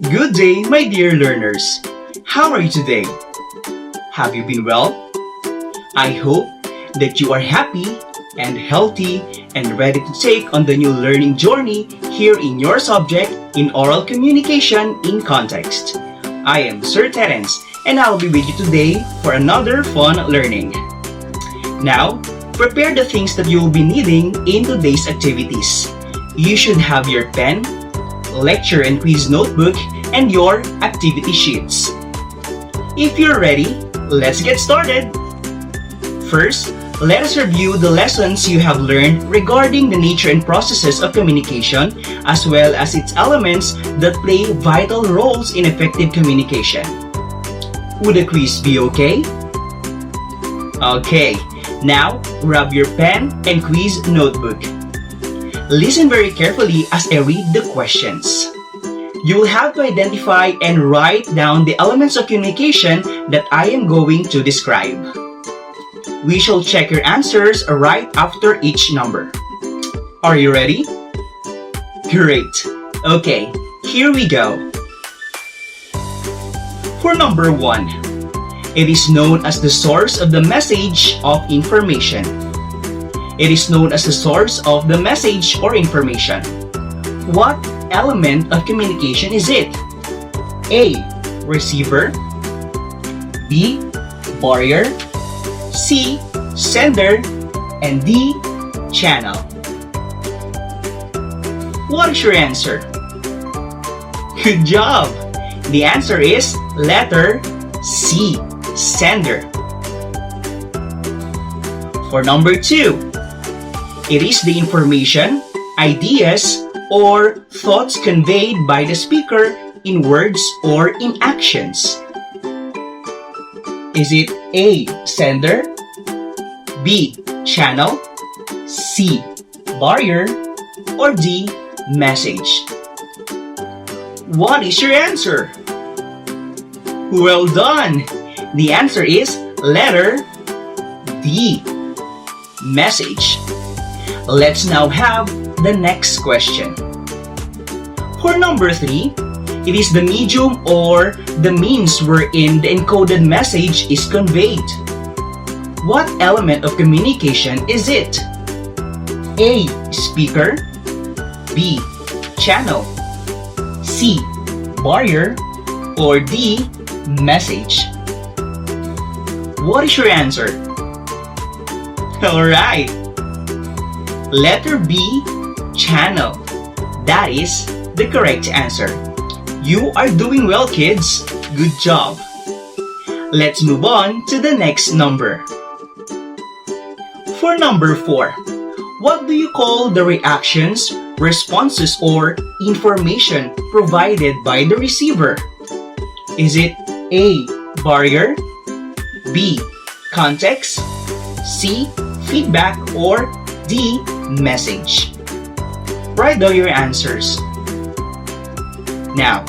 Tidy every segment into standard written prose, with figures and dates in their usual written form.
Good day, my dear learners. How are you today? Have you been well? I hope that you are happy and healthy and ready to take on the new learning journey here in your subject in oral communication in context. I am Sir Terence and I'll be with you today for another fun learning. Now, prepare the things that you will be needing in today's activities. You should have your pen, lecture and quiz notebook, and your activity sheets. If you're ready, let's get started! First, let us review the lessons you have learned regarding the nature and processes of communication as well as its elements that play vital roles in effective communication. Would the quiz be okay? Okay, now grab your pen and quiz notebook. Listen very carefully as I read the questions. You will have to identify and write down the elements of communication that I am going to describe. We shall check your answers right after each number. Are you ready? Great! Okay, here we go. For number 1, it is known as the source of the message of information. It is known as the source of the message or information. What element of communication is it? A. Receiver. B. Barrier. C. Sender. And D. Channel. What is your answer? Good job! The answer is letter C. Sender. For number 2, it is the information, ideas, or thoughts conveyed by the speaker in words or in actions. Is it A. Sender, B. Channel, C. Barrier, or D. Message? What is your answer? Well done! The answer is letter D. Message. Let's now have the next question. For number 3, it is the medium or the means wherein the encoded message is conveyed. What element of communication is it? A. Speaker. B. Channel. C. Barrier. Or D. Message? What is your answer? Alright! Letter B. Channel. That is the correct answer. You are doing well, kids. Good job. Let's move on to the next number. For number 4, what do you call the reactions, responses, or information provided by the receiver? Is it A. Barrier, B. Context, C. Feedback, or D. Message? Write down your answers. Now,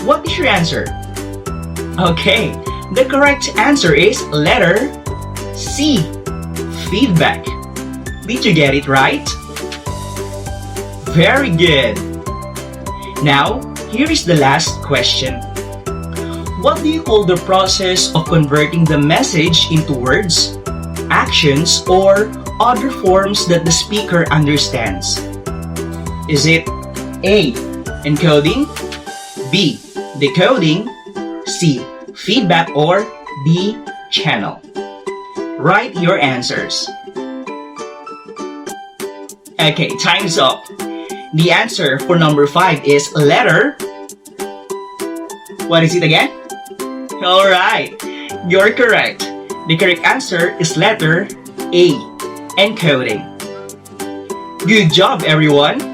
what is your answer? Okay, the correct answer is letter C. Feedback. Did you get it right? Very good. Now, here is the last question. What do you call the process of converting the message into words, actions, or other forms that the speaker understands? Is it A. Encoding, B. Decoding, C. Feedback, or D. Channel? Write your answers. Okay, time's up. The answer for number 5 is letter... What is it again? Alright, you're correct. The correct answer is letter A. Encoding. Good job, everyone!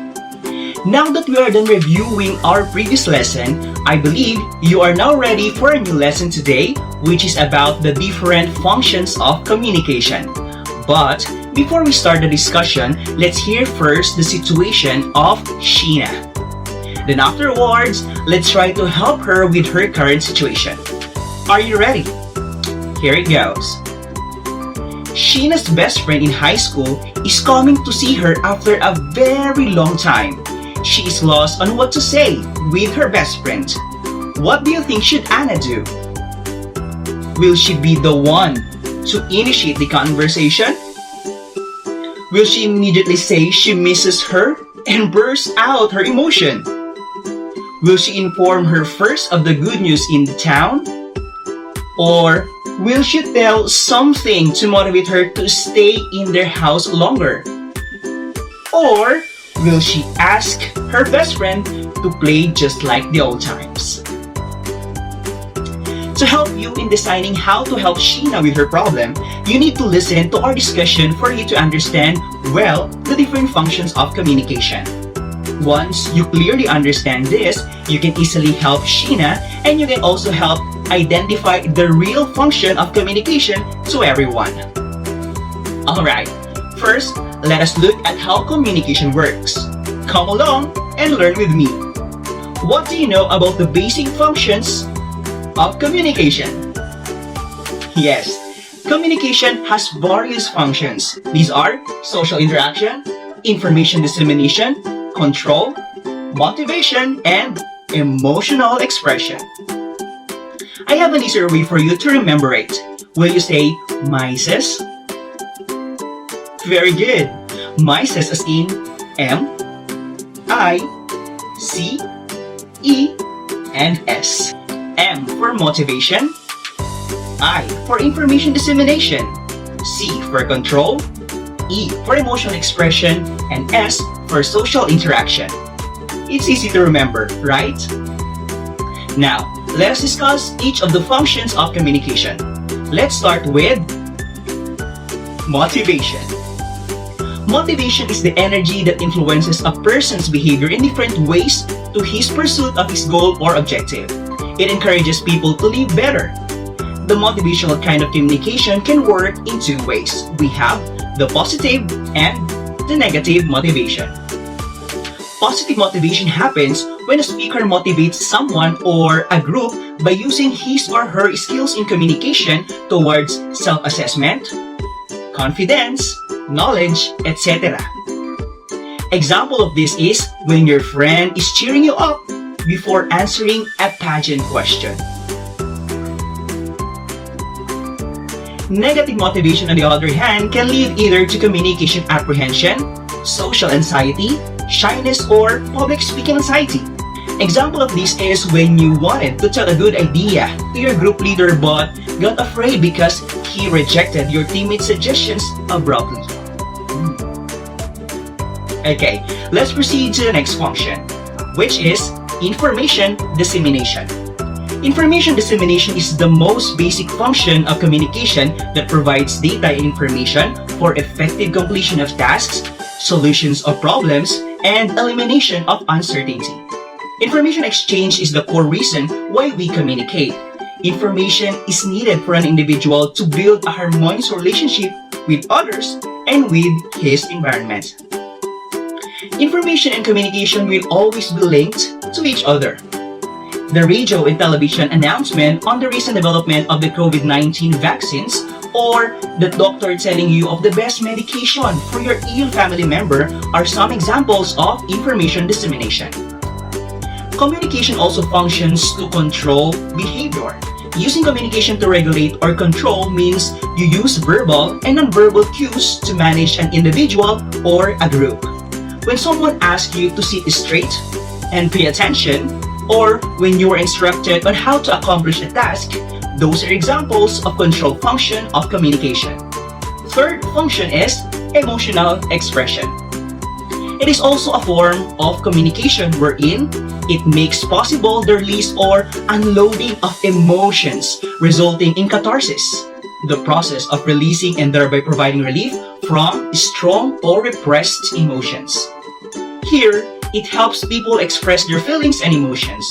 Now that we are done reviewing our previous lesson, I believe you are now ready for a new lesson today, which is about the different functions of communication. But before we start the discussion, let's hear first the situation of Sheena. Then afterwards, let's try to help her with her current situation. Are you ready? Here it goes. Sheena's best friend in high school is coming to see her after a very long time. She is lost on what to say with her best friend. What do you think should Anna do? Will she be the one to initiate the conversation? Will she immediately say she misses her and burst out her emotion? Will she inform her first of the good news in the town? Or will she tell something to motivate her to stay in their house longer? Or will she ask her best friend to play just like the old times? To help you in deciding how to help Sheena with her problem, you need to listen to our discussion for you to understand well the different functions of communication. Once you clearly understand this, you can easily help Sheena, and you can also help identify the real function of communication to everyone. Alright, first, let us look at how communication works. Come along and learn with me. What do you know about the basic functions of communication? Yes, communication has various functions. These are social interaction, information dissemination, control, motivation, and emotional expression. I have an easier way for you to remember it. Will you say MICES? Very good. MICES as in M, I, C, E, and S. M for motivation, I for information dissemination, C for control, E for emotional expression, and S for social interaction. It's easy to remember, right? Now, let us discuss each of the functions of communication. Let's start with motivation. Motivation is the energy that influences a person's behavior in different ways to his pursuit of his goal or objective. It encourages people to live better. The motivational kind of communication can work in two ways. We have the positive and the negative motivation. Positive motivation happens when a speaker motivates someone or a group by using his or her skills in communication towards self-assessment, confidence, knowledge, etc. Example of this is when your friend is cheering you up before answering a pageant question. Negative motivation, on the other hand, can lead either to communication apprehension, social anxiety, shyness, or public speaking anxiety. Example of this is when you wanted to tell a good idea to your group leader but got afraid because he rejected your teammate's suggestions abruptly. Okay, let's proceed to the next function, which is information dissemination. Information dissemination is the most basic function of communication that provides data and information for effective completion of tasks, solutions of problems, and elimination of uncertainty. Information exchange is the core reason why we communicate. Information is needed for an individual to build a harmonious relationship with others and with his environment. Information and communication will always be linked to each other. The radio and television announcement on the recent development of the COVID-19 vaccines, or the doctor telling you of the best medication for your ill family member are some examples of information dissemination. Communication also functions to control behavior. Using communication to regulate or control means you use verbal and nonverbal cues to manage an individual or a group. When someone asks you to sit straight and pay attention, or when you are instructed on how to accomplish a task, those are examples of control function of communication. Third function is emotional expression. It is also a form of communication wherein it makes possible the release or unloading of emotions, resulting in catharsis, the process of releasing and thereby providing relief from strong or repressed emotions. Here, it helps people express their feelings and emotions.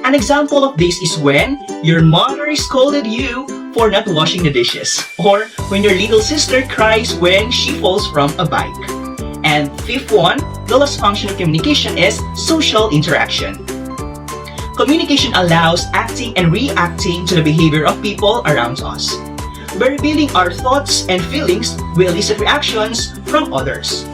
An example of this is when your mother scolded you for not washing the dishes, or when your little sister cries when she falls from a bike. And fifth one, the last function of communication is social interaction. Communication allows acting and reacting to the behavior of people around us. By revealing our thoughts and feelings, we elicit reactions from others.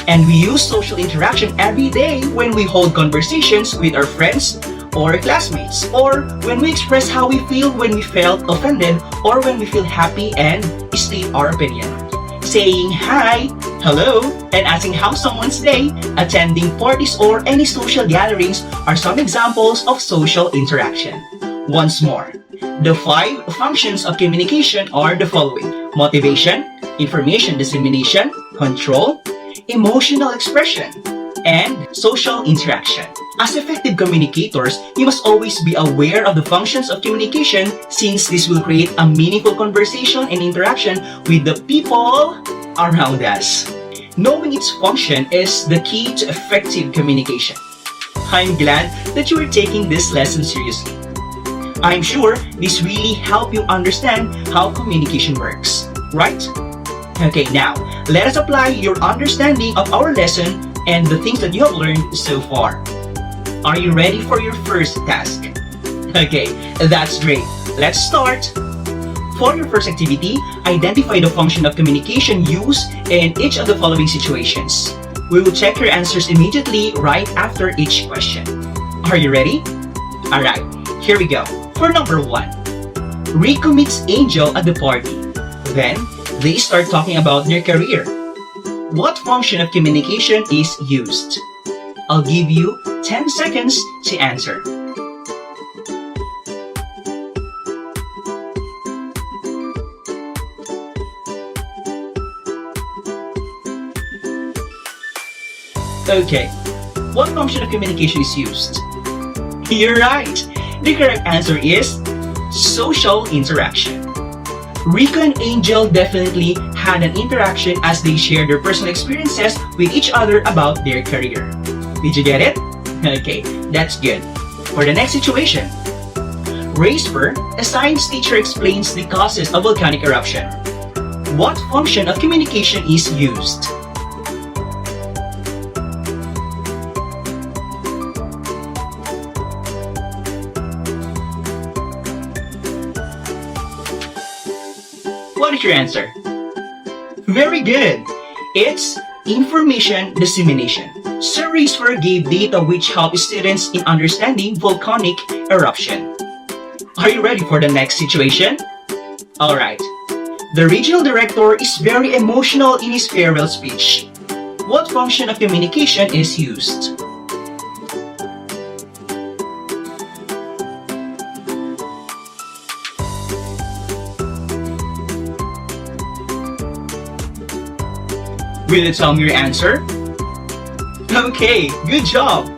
And we use social interaction every day when we hold conversations with our friends, or classmates, or when we express how we feel when we felt offended or when we feel happy and state our opinion. Saying hi, hello, and asking how someone's day, attending parties or any social gatherings are some examples of social interaction. Once more, the 5 functions of communication are the following: motivation, information dissemination, control, emotional expression, and social interaction. As effective communicators, you must always be aware of the functions of communication since this will create a meaningful conversation and interaction with the people around us. Knowing its function is the key to effective communication. I'm glad that you are taking this lesson seriously. I'm sure this really helped you understand how communication works, right? Okay, now, let us apply your understanding of our lesson and the things that you have learned so far. Are you ready for your first task? Okay, that's great. Let's start. For your first activity, identify the function of communication used in each of the following situations. We will check your answers immediately right after each question. Are you ready? Alright, here we go. For number 1, Rico meets Angel at the party. Then, they start talking about their career. What function of communication is used? I'll give you 10 seconds to answer. Okay, what function of communication is used? You're right! The correct answer is social interaction. Rico and Angel definitely had an interaction as they shared their personal experiences with each other about their career. Did you get it? Okay, that's good. For the next situation, Raceper, a science teacher, explains the causes of volcanic eruption. What function of communication is used? What is your answer? Very good! It's information dissemination. Sir Raceper gave data which help students in understanding volcanic eruption. Are you ready for the next situation? Alright. The regional director is very emotional in his farewell speech. What function of communication is used? Will you tell me your answer? Okay, good job!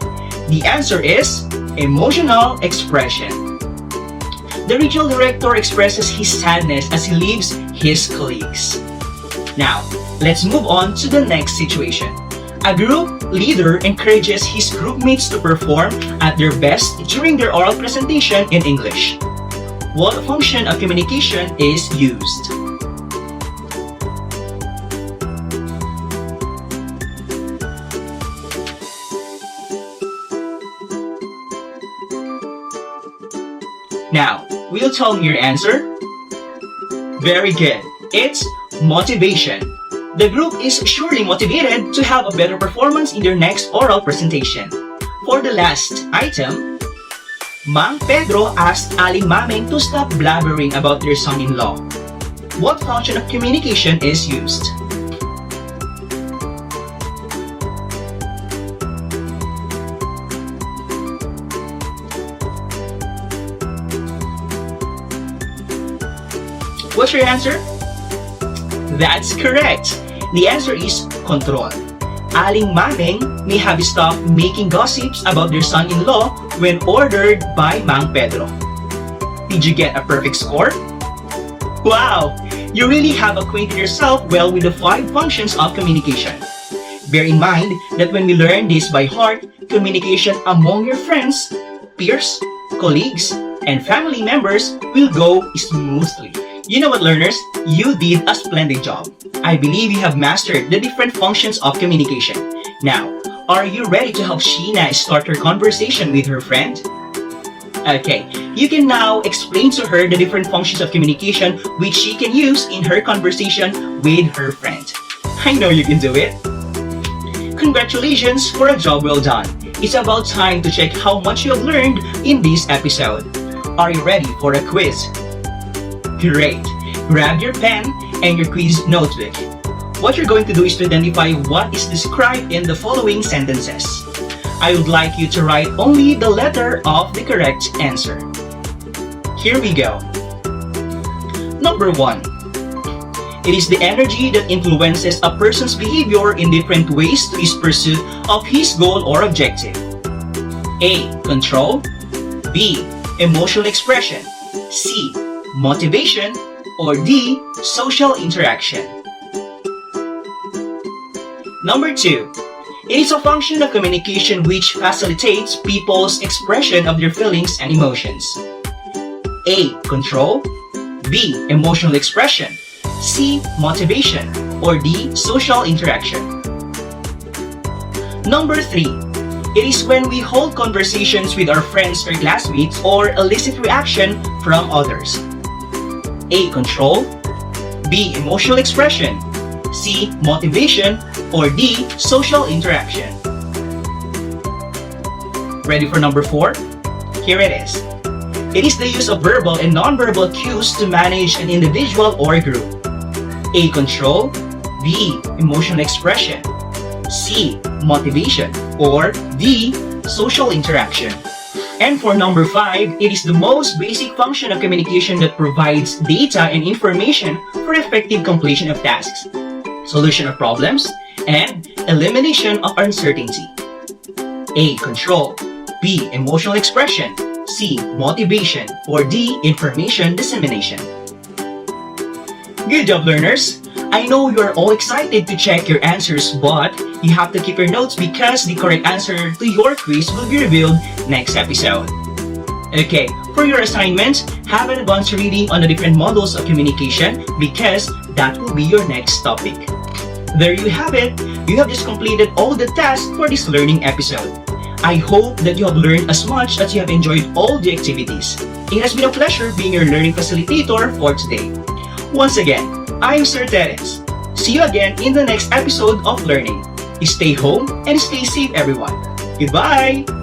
The answer is emotional expression. The regional director expresses his sadness as he leaves his colleagues. Now, let's move on to the next situation. A group leader encourages his groupmates to perform at their best during their oral presentation in English. What function of communication is used? Now, will you tell me your answer? Very good. It's motivation. The group is surely motivated to have a better performance in their next oral presentation. For the last item, Mang Pedro asked Aling Mameng to stop blabbering about their son-in-law. What function of communication is used? What's your answer? That's correct. The answer is control. Aling Mameng may have stopped making gossips about their son-in-law when ordered by Mang Pedro. Did you get a perfect score? Wow! You really have acquainted yourself well with the 5 functions of communication. Bear in mind that when we learn this by heart, communication among your friends, peers, colleagues, and family members will go smoothly. You know what, learners? You did a splendid job. I believe you have mastered the different functions of communication. Now, are you ready to help Sheena start her conversation with her friend? Okay, you can now explain to her the different functions of communication which she can use in her conversation with her friend. I know you can do it. Congratulations for a job well done. it's about time to check how much you have learned in this episode. Are you ready for a quiz? Great! Grab your pen and your quiz notebook. What you're going to do is to identify what is described in the following sentences. I would like you to write only the letter of the correct answer. Here we go. Number 1. It is the energy that influences a person's behavior in different ways to his pursuit of his goal or objective. A. Control. B. Emotional expression. C. Motivation. Or D. Social interaction. Number 2. It is a function of communication which facilitates people's expression of their feelings and emotions. A. Control. B. Emotional expression. C. Motivation. Or D. Social interaction. Number 3. It is when we hold conversations with our friends or classmates or elicit reaction from others. A. Control. B. Emotional expression. C. Motivation. Or D. Social interaction. Ready for number 4? Here it is. It is the use of verbal and non-verbal cues to manage an individual or group. A. Control. B. Emotional expression. C. Motivation. Or D. Social interaction. And for number 5, it is the most basic function of communication that provides data and information for effective completion of tasks, solution of problems, and elimination of uncertainty. A. Control. B. Emotional expression. C. Motivation. Or D. Information dissemination. Good job, learners! I know you are all excited to check your answers, but you have to keep your notes because the correct answer to your quiz will be revealed next episode. Okay, for your assignments, have an advanced reading on the different models of communication because that will be your next topic. There you have it! You have just completed all the tasks for this learning episode. I hope that you have learned as much as you have enjoyed all the activities. It has been a pleasure being your learning facilitator for today. Once again, I'm Sir Terence. See you again in the next episode of Learning. Stay home and stay safe, everyone. Goodbye!